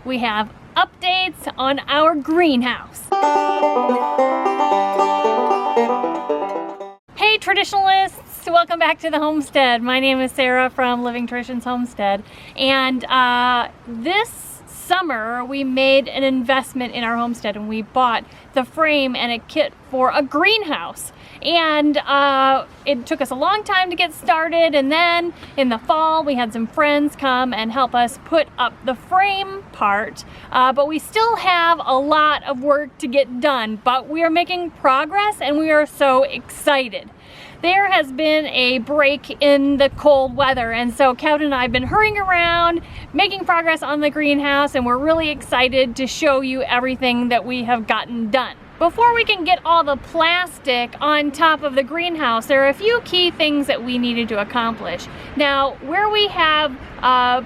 we have updates on our greenhouse. Hey traditionalists, welcome back to the homestead. My name is Sarah from Living Traditions Homestead, and this summer we made an investment in our homestead and we bought the frame and a kit for a greenhouse. And it took us a long time to get started, and then in the fall we had some friends come and help us put up the frame part, but we still have a lot of work to get done, but we are making progress and we are so excited. There has been a break in the cold weather, and so Kevin and I have been hurrying around making progress on the greenhouse, and we're really excited to show you everything that we have gotten done. Before we can get all the plastic on top of the greenhouse, there are a few key things that we needed to accomplish. Now, where we have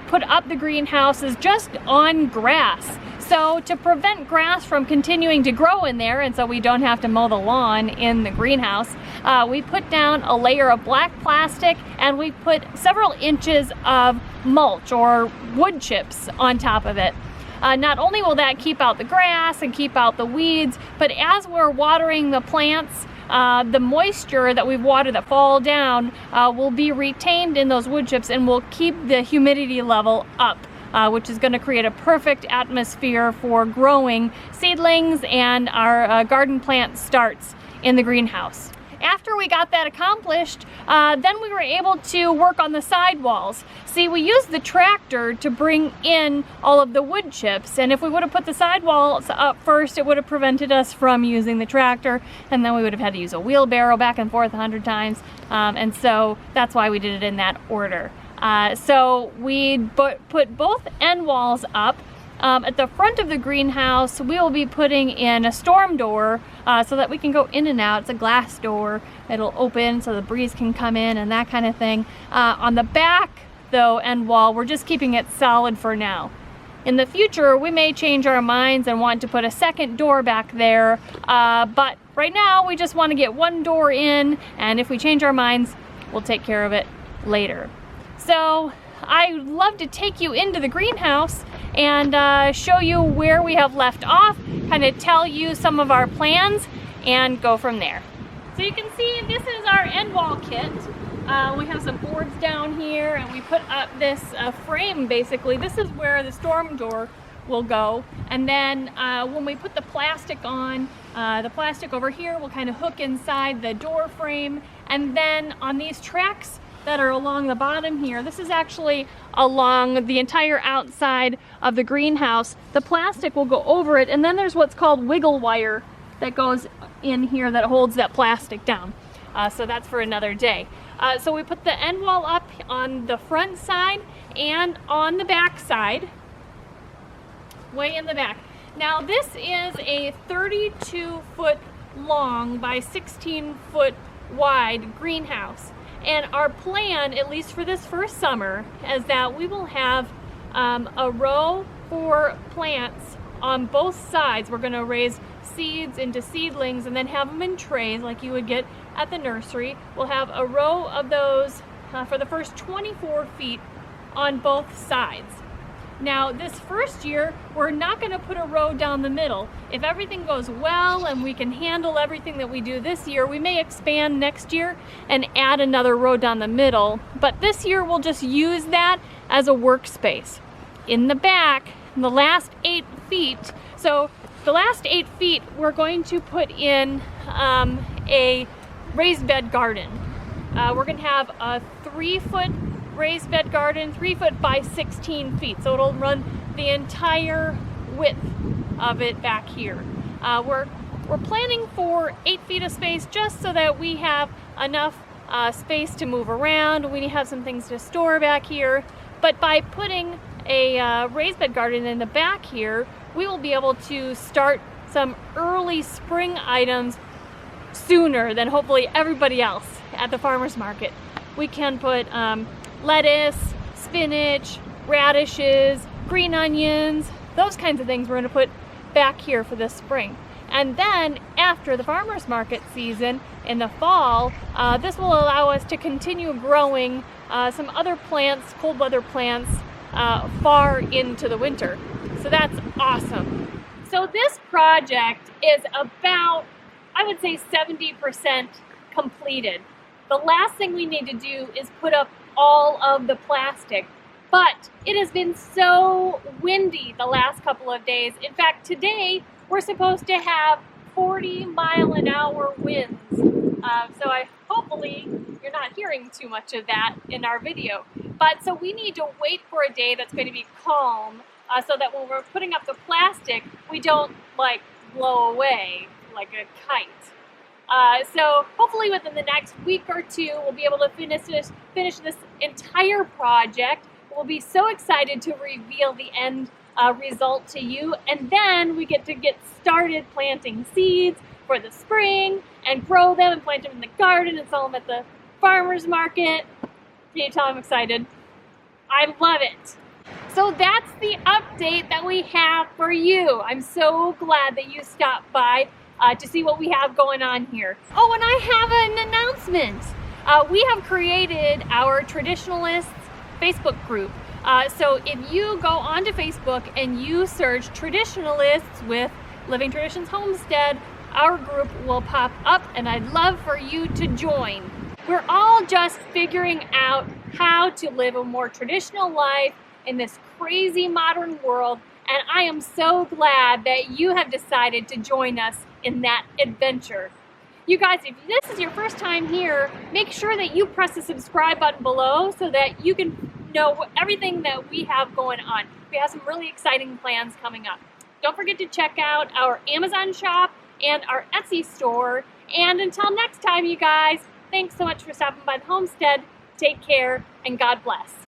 put up the greenhouse is just on grass. So to prevent grass from continuing to grow in there, and so we don't have to mow the lawn in the greenhouse, we put down a layer of black plastic and we put several inches of mulch or wood chips on top of it. Not only will that keep out the grass and keep out the weeds, but as we're watering the plants, the moisture that we've watered that fall down will be retained in those wood chips and will keep the humidity level up, which is going to create a perfect atmosphere for growing seedlings and our garden plant starts in the greenhouse. After we got that accomplished, then we were able to work on the sidewalls. See, we used the tractor to bring in all of the wood chips, and if we would have put the sidewalls up first, it would have prevented us from using the tractor, and then we would have had to use a wheelbarrow back and forth 100 times, and so that's why we did it in that order. So we put both end walls up. At the front of the greenhouse, we will be putting in a storm door so that we can go in and out. It's a glass door. It'll open so the breeze can come in and that kind of thing. On the back, though, end wall, we're just keeping it solid for now. In the future, we may change our minds and want to put a second door back there, but right now we just want to get one door in, and if we change our minds, we'll take care of it later. So I'd love to take you into the greenhouse and show you where we have left off, kind of tell you some of our plans, and go from there. So you can see this is our end wall kit. We have some boards down here, and we put up this frame basically. This is where the storm door will go, and then when we put the plastic on, the plastic over here will kind of hook inside the door frame, and then on these tracks that are along the bottom here, this is actually along the entire outside of the greenhouse, the plastic will go over it, and then there's what's called wiggle wire that goes in here that holds that plastic down. So that's for another day. So we put the end wall up on the front side and on the back side, way in the back. Now this is a 32-foot long by 16-foot wide greenhouse. And our plan, at least for this first summer, is that we will have a row for plants on both sides. We're going to raise seeds into seedlings and then have them in trays like you would get at the nursery. We'll have a row of those for the first 24 feet on both sides. Now this first year, we're not going to put a row down the middle. If everything goes well and we can handle everything that we do this year, we may expand next year and add another row down the middle. But this year we'll just use that as a workspace. In the back, the last 8 feet, so the last 8 feet we're going to put in a raised bed garden. We're going to have a 3-foot raised bed garden, 3 foot by 16 feet. So it'll run the entire width of it back here. We're planning for 8 feet of space just so that we have enough space to move around. We have some things to store back here. But by putting a raised bed garden in the back here, we will be able to start some early spring items sooner than hopefully everybody else at the farmer's market. We can put lettuce, spinach, radishes, green onions, those kinds of things we're going to put back here for this spring. And then after the farmer's market season in the fall, this will allow us to continue growing some other plants, cold weather plants, far into the winter. So that's awesome. So this project is about, I would say, 70% completed. The last thing we need to do is put up all of the plastic, but it has been so windy the last couple of days. In fact, today we're supposed to have 40-mile-an-hour winds. So hopefully you're not hearing too much of that in our video. But so we need to wait for a day that's going to be calm, so that when we're putting up the plastic, we don't like blow away like a kite. So hopefully within the next week or two, we'll be able to finish this entire project. We'll be so excited to reveal the end result to you, and then we get started planting seeds for the spring and grow them and plant them in the garden and sell them at the farmer's market. Can you tell I'm excited? I love it. So that's the update that we have for you. I'm so glad that you stopped by to see what we have going on here. Oh, and I have an announcement. We have created our Traditionalists Facebook group. So if you go onto Facebook and you search Traditionalists with Living Traditions Homestead, our group will pop up, and I'd love for you to join. We're all just figuring out how to live a more traditional life in this crazy modern world, and I am so glad that you have decided to join us in that adventure. You guys, if this is your first time here, make sure that you press the subscribe button below so that you can know everything that we have going on. We have some really exciting plans coming up. Don't forget to check out our Amazon shop and our Etsy store. And until next time, you guys, thanks so much for stopping by the homestead. Take care, and God bless.